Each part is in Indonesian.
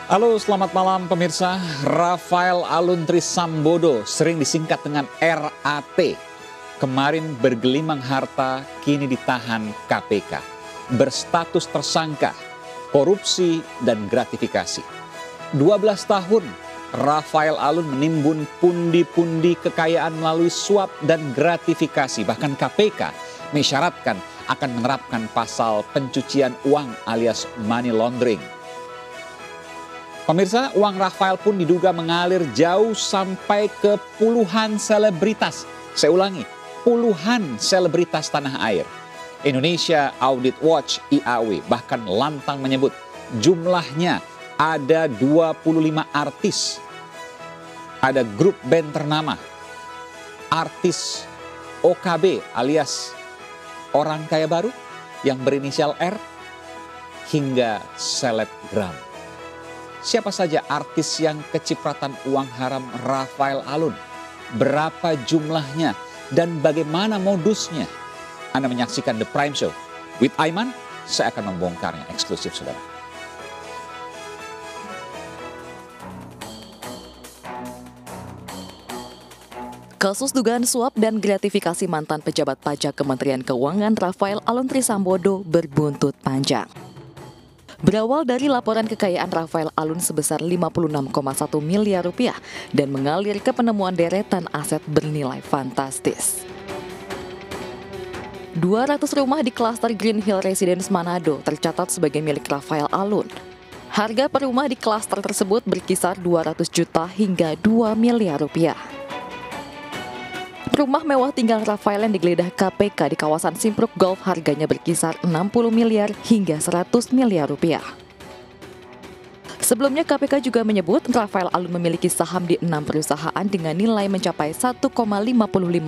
Halo, selamat malam pemirsa. Rafael Alun Trisambodo, sering disingkat dengan RAT, kemarin bergelimang harta, kini ditahan KPK. Berstatus tersangka, korupsi dan gratifikasi. 12 tahun, Rafael Alun menimbun pundi-pundi kekayaan melalui suap dan gratifikasi. Bahkan KPK mengisyaratkan akan menerapkan pasal pencucian uang alias money laundering. Pemirsa, uang Rafael pun diduga mengalir jauh sampai ke puluhan selebritas. Saya ulangi, puluhan selebritas tanah air. Indonesia Audit Watch IAW bahkan lantang menyebut jumlahnya ada 25 artis. Ada grup band ternama, artis OKB alias orang kaya baru yang berinisial R, hingga selebgram. Siapa saja artis yang kecipratan uang haram Rafael Alun? Berapa jumlahnya dan bagaimana modusnya? Anda menyaksikan The Prime Show with Aiman, saya akan membongkarnya eksklusif, saudara. Kasus dugaan suap dan gratifikasi mantan pejabat pajak Kementerian Keuangan Rafael Alun Trisambodo berbuntut panjang. Berawal dari laporan kekayaan Rafael Alun sebesar 56,1 miliar rupiah dan mengalir ke penemuan deretan aset bernilai fantastis. 200 rumah di klaster Green Hill Residence Manado tercatat sebagai milik Rafael Alun. Harga per rumah di klaster tersebut berkisar 200 juta hingga 2 miliar rupiah. Rumah mewah tinggal Rafael yang digeledah KPK di kawasan Simpruk Golf harganya berkisar 60 miliar hingga 100 miliar rupiah. Sebelumnya KPK juga menyebut Rafael Alun memiliki saham di 6 perusahaan dengan nilai mencapai 1,55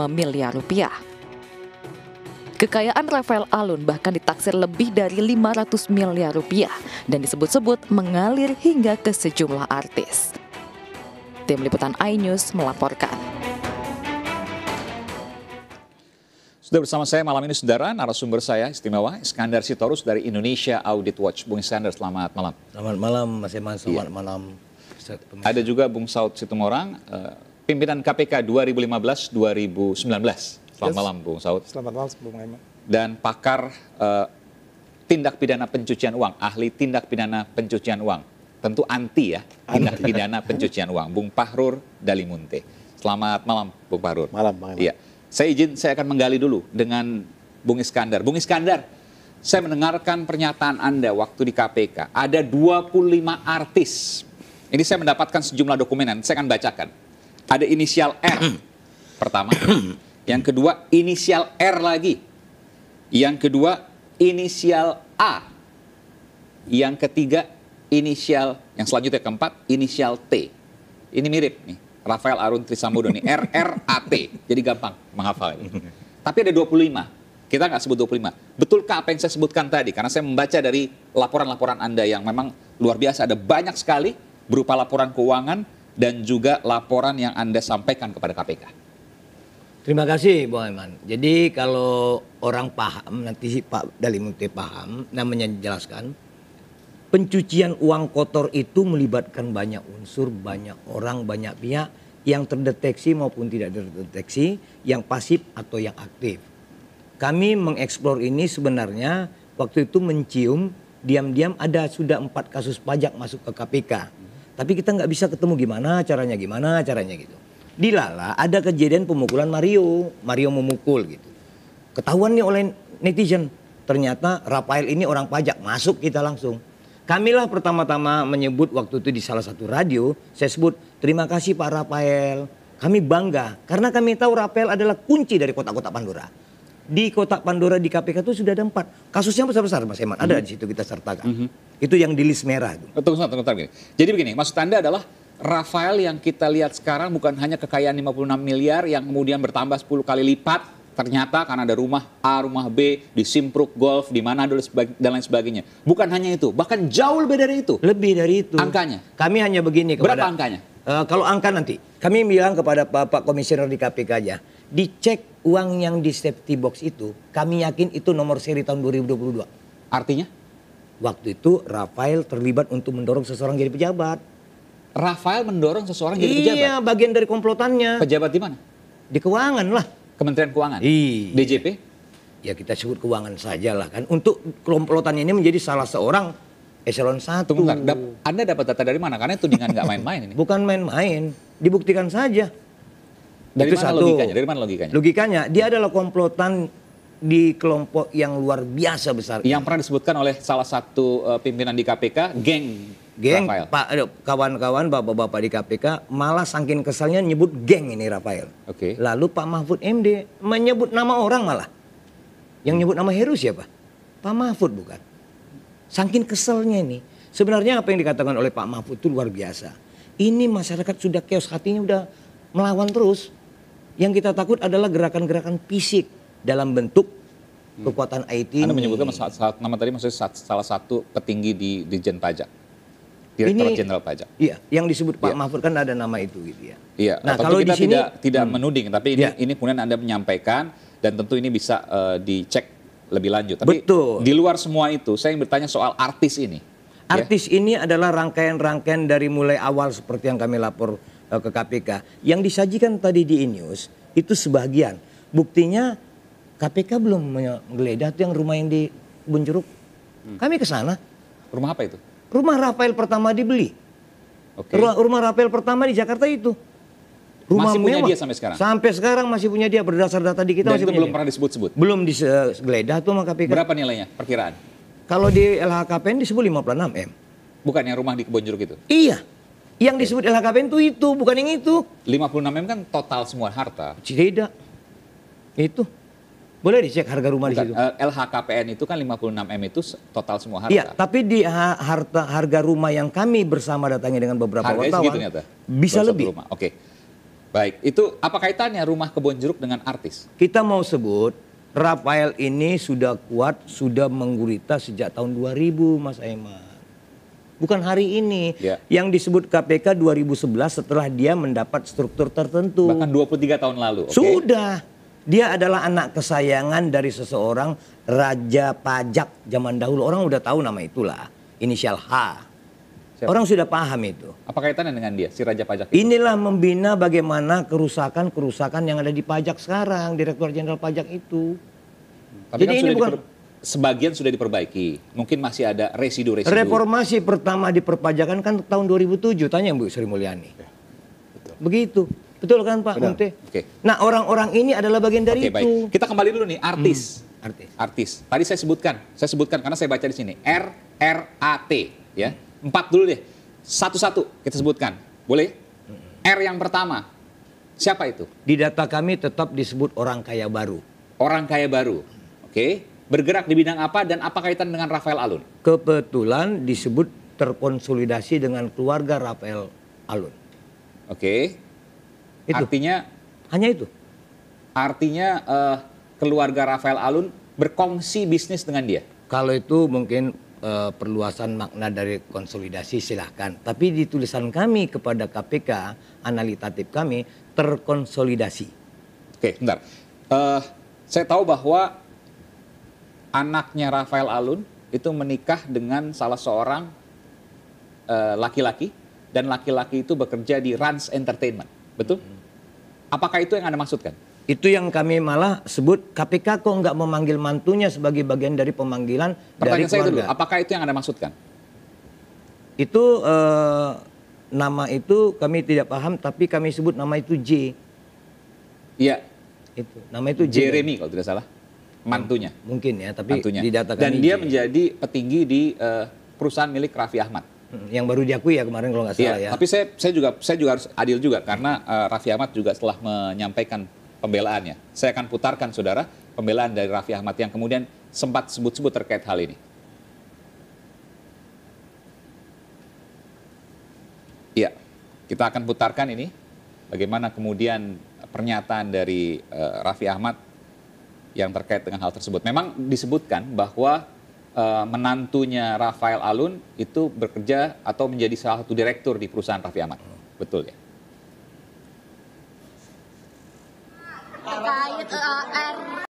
miliar rupiah. Kekayaan Rafael Alun bahkan ditaksir lebih dari 500 miliar rupiah dan disebut-sebut mengalir hingga ke sejumlah artis. Tim Liputan iNews melaporkan. Sudah bersama saya malam ini, saudara, narasumber saya istimewa, Iskandar Sitorus dari Indonesia Audit Watch. Bung Iskandar, selamat malam. Selamat malam, Mas Eman. Selamat malam. Ada juga Bung Saud Situmorang, pimpinan KPK 2015-2019. Selamat malam, Bung Saud. Selamat malam, Bung Aiman. Dan pakar tindak pidana pencucian uang, ahli tindak pidana pencucian uang. Tentu anti ya, tindak pidana pencucian uang. Bung Pahrur Dalimunte. Selamat malam, Bung Pahrur. Malam, Bang Aiman. Iya. Saya akan menggali dulu dengan Bung Iskandar. Bung Iskandar, saya mendengarkan pernyataan Anda waktu di KPK. Ada 25 artis. Ini saya mendapatkan sejumlah dokumen, saya akan bacakan. Ada inisial R pertama. Yang kedua, inisial R lagi. Yang kedua, inisial A. Yang ketiga, yang selanjutnya keempat, inisial T. Ini mirip nih. Rafael Alun Trisambodo nih, RRAT. Jadi gampang menghafal ini. Tapi ada 25. Kita nggak sebut 25. Betulkah apa yang saya sebutkan tadi? Karena saya membaca dari laporan-laporan Anda yang memang luar biasa. Ada banyak sekali berupa laporan keuangan dan juga laporan yang Anda sampaikan kepada KPK. Terima kasih, Bung Aiman. Jadi kalau orang paham, nanti Pak Dalimunte paham, namanya dijelaskan. Pencucian uang kotor itu melibatkan banyak unsur, banyak orang, banyak pihak yang terdeteksi maupun tidak terdeteksi, yang pasif atau yang aktif. Kami mengeksplor ini sebenarnya waktu itu mencium diam-diam ada sudah 4 kasus pajak masuk ke KPK. Tapi kita nggak bisa ketemu gimana caranya gitu. Di Lala ada kejadian pemukulan Mario memukul gitu. Ketahuan nih oleh netizen, ternyata Rafael ini orang pajak, masuk kita langsung. Kamilah pertama-tama menyebut waktu itu di salah satu radio, saya sebut terima kasih Pak Rafael. Kami bangga karena kami tahu Rafael adalah kunci dari kotak-kotak Pandora. Di kotak Pandora di KPK itu sudah ada 4. Kasusnya besar-besar, Mas Eman. Ada di situ kita sertakan. Itu yang di list merah. Tunggu. Jadi begini, maksud Anda adalah Rafael yang kita lihat sekarang bukan hanya kekayaan 56 miliar yang kemudian bertambah 10 kali lipat. Ternyata karena ada rumah A, rumah B, di Simpruk Golf, di Manado dan lain sebagainya. Bukan hanya itu, bahkan jauh lebih dari itu. Lebih dari itu. Angkanya? Kami hanya begini. Berapa angkanya? Kalau angka nanti, kami bilang kepada Pak Komisioner di KPK aja. Dicek uang yang di safety box itu, kami yakin itu nomor seri tahun 2022. Artinya? Waktu itu Rafael terlibat untuk mendorong seseorang jadi pejabat. Rafael mendorong seseorang jadi pejabat? Iya, bagian dari komplotannya. Pejabat di mana? Di keuangan lah. Kementerian Keuangan? Iya. DJP? Ya kita sebut keuangan saja lah kan. Untuk komplotan ini menjadi salah seorang eselon 1. Tunggu bentar, Anda dapat data dari mana? Karena tudingan nggak main-main ini. Bukan main-main, dibuktikan saja. Dari Itu mana satu. logikanya? Dari mana logikanya? Logikanya, dia adalah komplotan di kelompok yang luar biasa besar. Yang pernah disebutkan oleh salah satu pimpinan di KPK, geng Rafael. Kawan-kawan, bapak-bapak di KPK malah saking kesalnya nyebut geng ini Rafael. Oke. Lalu Pak Mahfud MD menyebut nama orang malah. Yang nyebut nama Heru siapa? Pak Mahfud bukan. Saking keselnya ini. Sebenarnya apa yang dikatakan oleh Pak Mahfud itu luar biasa. Ini masyarakat sudah chaos, hatinya udah melawan terus. Yang kita takut adalah gerakan-gerakan fisik dalam bentuk kekuatan IT Anda ini. menyebutkan nama tadi maksudnya salah satu petinggi di Dijen Pajak. Direktur Jenderal Pajak. Iya, yang disebut Pak Iya. Mahfud kan ada nama itu gitu ya. Iya, Nah, tentu kalau kita di sini tidak menuding, tapi Iya. ini kemudian Anda menyampaikan dan tentu ini bisa dicek lebih lanjut. Tapi Betul. di luar semua itu, saya ingin bertanya soal artis ini. Artis ini adalah rangkaian-rangkaian dari mulai awal seperti yang kami lapor ke KPK. Yang disajikan tadi di E-News itu sebagian. Buktinya KPK belum menggeledah tuh yang rumah yang di Kebun Jeruk. Kami ke sana. Rumah apa itu? Rumah Rafael pertama dibeli. Oke. Rumah Rafael pertama di Jakarta itu. Rumah Masih punya mewah. dia sampai sekarang? Sampai sekarang masih punya dia, berdasar data di kita Dan masih itu punya belum dia. pernah disebut-sebut. Belum digeledah tuh sama KPK. Berapa nilainya? Perkiraan? Kalau di LHKPN disebut 56 M. Bukan yang rumah di Kebon Jeruk itu. Iya. Yang disebut LHKPN itu bukan yang itu. 56 M kan total semua harta. Tidak. Itu. Boleh dicek harga rumah Bukan, di situ. LHKPN itu kan 56 M itu total semua harta. Iya, tapi di harga rumah yang kami bersama datangi dengan beberapa Harganya wartawan segitu ternyata? bisa Baru satu lebih. rumah. Oke. Baik, itu apa kaitannya rumah Kebon Jeruk dengan artis? Kita mau sebut Rafael ini sudah kuat, sudah menggurita sejak tahun 2000 Mas Aiman. Bukan hari ini. Ya. Yang disebut KPK 2011 setelah dia mendapat struktur tertentu. Bahkan 23 tahun lalu. Oke? Sudah. Dia adalah anak kesayangan dari seseorang raja pajak zaman dahulu. Orang udah tahu nama itulah. Inisial H. Siapa? Orang sudah paham itu. Apa kaitannya dengan dia, si Raja Pajak itu? Inilah membina bagaimana kerusakan-kerusakan yang ada di pajak sekarang. Direktur Jenderal Pajak itu. Tapi Jadi kan ini sudah bukan sebagian sudah diperbaiki. Mungkin masih ada residu-residu. reformasi pertama di perpajakan kan tahun 2007. Tanya Bu Sri Mulyani. Begitu. Betul kan Pak Munte? Oke. Nah orang-orang ini adalah bagian dari Oke, itu. baik. Kita kembali dulu nih, artis. Artis. Artis. Tadi saya sebutkan karena saya baca di sini. RRAT, ya. 4 dulu deh. Satu-satu kita sebutkan. Boleh? R yang pertama. Siapa itu? Di data kami tetap disebut orang kaya baru. Orang kaya baru. Oke. Bergerak di bidang apa dan apa kaitan dengan Rafael Alun? Kebetulan disebut terkonsolidasi dengan keluarga Rafael Alun. Oke. Itu. Artinya itu. Keluarga Rafael Alun berkongsi bisnis dengan dia. Kalau itu mungkin perluasan makna dari konsolidasi silahkan. Tapi di tulisan kami kepada KPK, analitatif kami terkonsolidasi. Oke, bentar. Saya tahu bahwa anaknya Rafael Alun itu menikah dengan salah seorang laki-laki dan laki-laki itu bekerja di Rans Entertainment, betul? Apakah itu yang Anda maksudkan? Itu yang kami malah sebut KPK kok nggak memanggil mantunya sebagai bagian dari pemanggilan dari Pertanyaan saya dulu, keluarga. apakah itu yang Anda maksudkan? Itu nama itu kami tidak paham, tapi kami sebut nama itu J. Iya, Itu nama itu J. Jeremy kalau tidak salah, mantunya. Mungkin ya, tapi Mantunya. di data kami Dan dia J. menjadi petinggi di perusahaan milik Raffi Ahmad. Yang baru diakui ya kemarin kalau nggak salah Iya, ya. tapi saya juga harus adil juga karena Raffi Ahmad juga setelah menyampaikan pembelaannya. Saya akan putarkan saudara pembelaan dari Raffi Ahmad yang kemudian sempat sebut-sebut terkait hal ini. Iya, kita akan putarkan ini bagaimana kemudian pernyataan dari Raffi Ahmad yang terkait dengan hal tersebut. Memang disebutkan bahwa menantunya Rafael Alun itu bekerja atau menjadi salah satu direktur di perusahaan Raffi Ahmad. Betul ya?